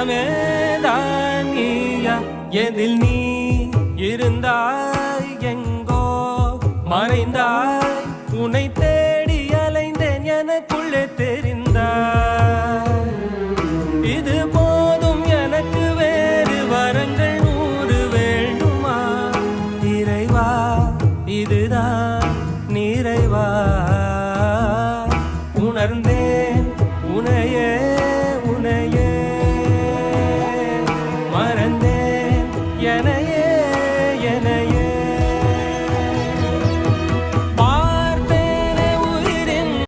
எல்லாமே தான் நீயா எதில் நீ இருந்தாய் எங்கோ மறைந்தாய் உன்னை தேடி அலைந்தேன் எனக்குள்ளே தெரிந்தாய் இது போதும் எனக்கு வேறு வரங்கள் 100 வேண்டுமா இறைவா இதுதான் நிறைவா உணர்ந்தே